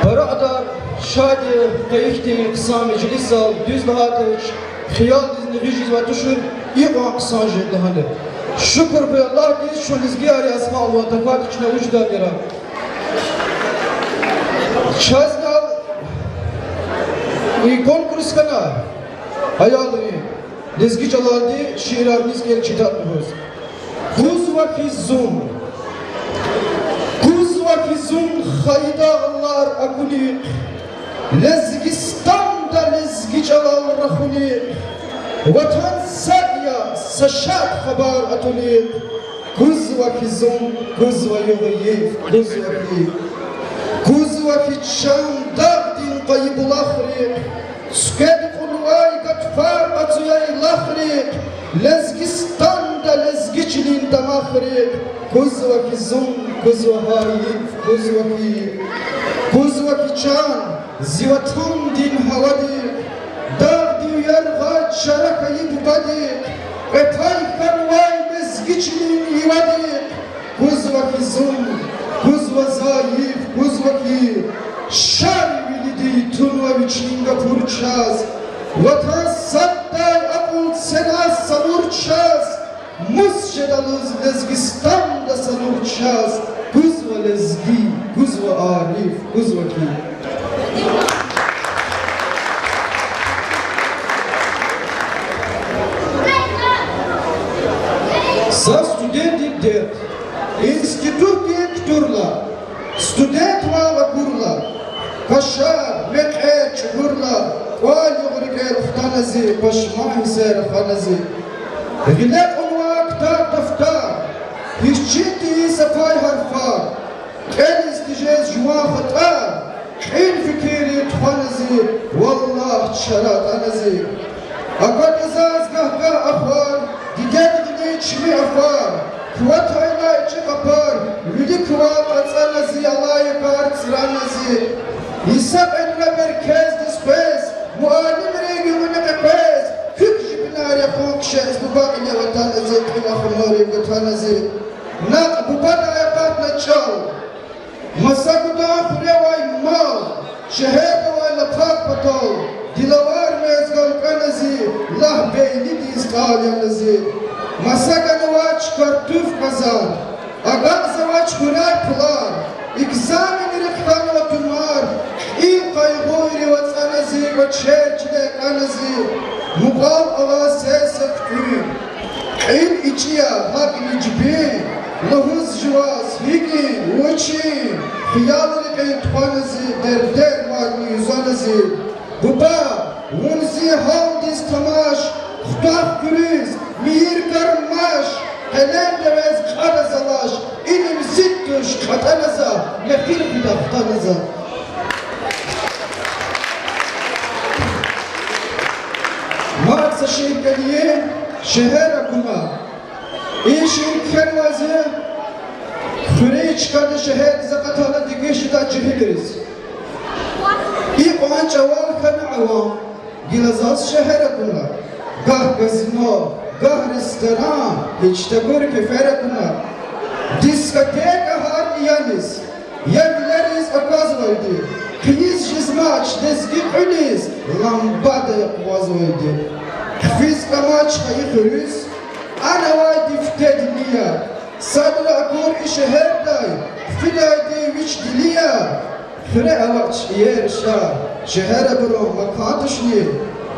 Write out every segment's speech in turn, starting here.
برادر شادی قیفتی قسام جلیسال düz dağıtış خیال دزنی ریجیز و تشور ایقا قسان جده هنه شکر به الله که شون ازگیاری از حال و تفاق چنه وجده دیره شازنال ای konkurс kana hayalini dizgi çalaldi şiirlerimiz gel çıtatmıyoruz kuz vakizun haydağlar akuli lezgistan'da lezgi çalal rahuli vatan sadya saşat haber atuli kuz vakizun kuz vayuğayif kuz vakitşan dağdin kayıbul ahri süked kulvay gatfar atıyay lahri lezgistan'da lezgiçliğin damahri kuz vakizun kuz vahayif kuz vakitşan zivatan din havadi dağdi uyarga şarakayı bubadi etay karvay lezgiçliğin yivadi kuz vakizun kuz vazayif kuz vakif şar bilidi tunva viçninga purçaz vatan satтай akul senas sanurçaz musçedaluz lezgistan'da sanurçaz kuz va lezgi kuz va arif kuz vakif za studenti det institut turla student va kurla kaşar mek'er çukurla wal yughrikel uhtanazi başmah ser khanazi gilek unwa ktar daftar hişçiti safay harfar kel istijaz juma khatar in fikiri khanazi wallah sharat anazi akad izaz gahga afar diged gine çmi afar kuvat hayla içi kapar lüdi kuvat atsanazi alay kar tsiranazi İsap enle merkez dispez mualim regümüne kepez kük jibinare konkşez bubak ile vatanazi kıyla khumari vatanazi nak bubat ayakat na çal masakuda khurevay mal şehir vay lapak patol dilavar mezgal kanazi lah beyli diz kalyanazi masakana vaç kartuf kazan agak zavaç huray pular İkzamini rıktan ve tümar İl kayguyri ve tsanazi ve çerçide kanazi Muqal ava ses aktü İl içiya hak nicbi Lahuz jivaz higi uçi Hiyalini kayıtpanazi der varmi yüzanazi Buba Vunzi haldiz tamaş Kutah güriz Mihir karmaş Helal devez karazalaş İlim zittuş katanaza Nefir bidaftanaza Marsa şehirkeliye Şehir akuma İyi şehirken vazı Küreyi çıkardı şehir zakatana dikişi da cihiliriz İyi kohan çaval kana avam Gilazaz şehir akuma Gah gazino Gah restoran hiç de gör keferetuna diskoteka harliyanis yevleriz akazvaydi kıyız jizmaç dezgi kuliz lambada yakvazvaydi kfiz kamaç hayıkırız ana vay diftedliya sadra akor işehirday filaydi viç diliya fire avaç yer şah şehre bro makatışni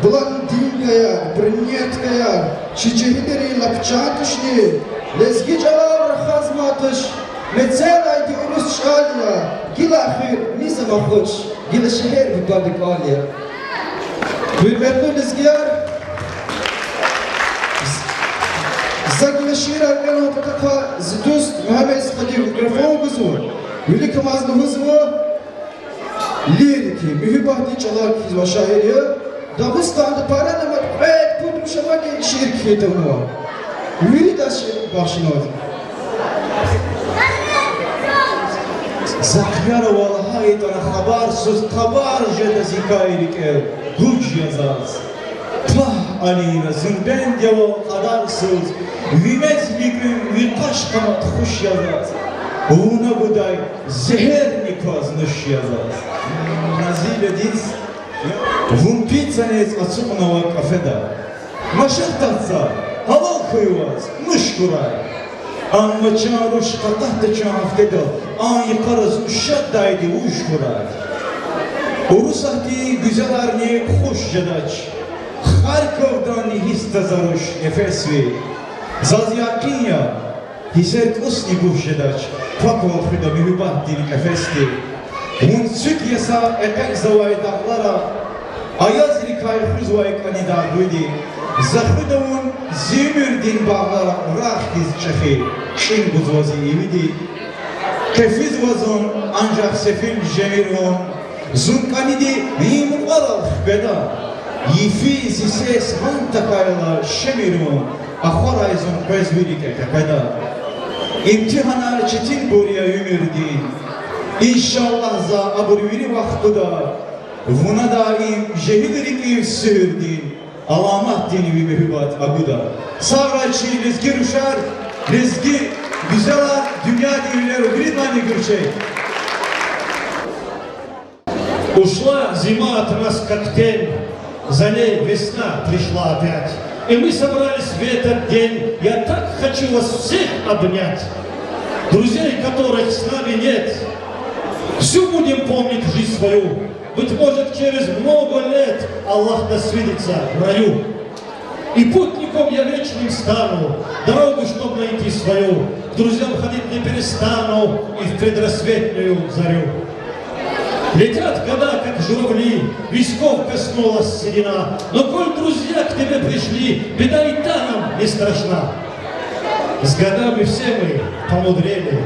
Bulan din kayar, briniyet kayar, şicehileri lapçatışni, lezgi calar khazmatış, metzelaydi urus şaliya, gila ahir, nizam akhoş, gila şehir bibardik aliya. Hürmetli lezgiyar, zagila şiir argana pataka zidust Muhammed İskali mikrofon guzu, yüli kamazlı huzvu, liriki, mühibahdi çalar kiz ve şairiye, Dağıstan'da para demek, evet bu şamaki şiir kıyıtı var. Yürü de şiir başına oldu. Zakyara vallahi tana habarsız tabar jede zikayrik ev güç yazaz. Pah aleyna zirben devo kadarsız. Vimet bir gün bir taş kamat kuş yazaz. Ona buday zehirni kazmış yazaz. Nazile diz. Vun pizzanez açıqnava kafeda. Maşaq tatsa, halal kuyvaz, mışkuray. Amma çağruş qatahta çağafteda, ayı qarız uşaddaydı uşkuray. Orusahti güzelarni hoş jadaç. Харьковдан hista zaruş Efesvi. Zazyakinya hisset usni buhjedaç. Pakol fida mühübat dini Efesti. Un süt yasa epek zavay dağlara. Ayaz rikay huzvay kanida duydi. Zahudavun zimür din bağlara rah diz çehi. İn buzvazi evidi. Kefiz vazon ancak sefil jemirhon. Zunkanidi mimur aral beda. Yifi zise smanta kayla şemirun ahorayzon bezvirike kepeda. İmtihana çetin buraya ümürdi. İnşallah za aburviri vaktıda. Vuna daim jehidrik sürdin. Alamat dini bir mühübat aguda. Savraçı rizgi rüşar, rizgi güzela dünya divleri gridmani gürçey. Ушла зима от нас как тень, за ней весна пришла опять. И мы собрались в этот день, я так хочу вас всех обнять. Друзей, которых с нами нет, всю будем помнить жизнь свою. Быть может, через много лет Аллах нас видится в раю. И путником я вечным стану, дорогу, чтоб найти свою. К друзьям ходить не перестану и в предрассветную зарю. Летят года, как журавли, висков коснулась седина. Но коль друзья к тебе пришли, беда и та нам не страшна. С годами все мы помудрели.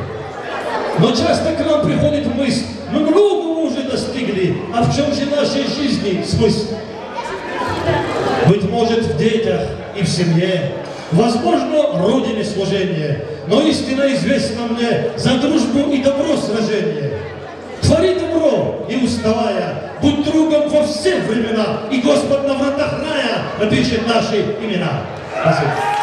Но часто к нам приходит мысль, мы многого уже достигли, а в чем же нашей жизни смысл? Быть может, в детях и в семье, возможно, родине служение, но истина известна мне за дружбу и добро сражение. Твори добро, не уставая, будь другом во все времена, и Господь на вратах рая напишет наши имена. Спасибо.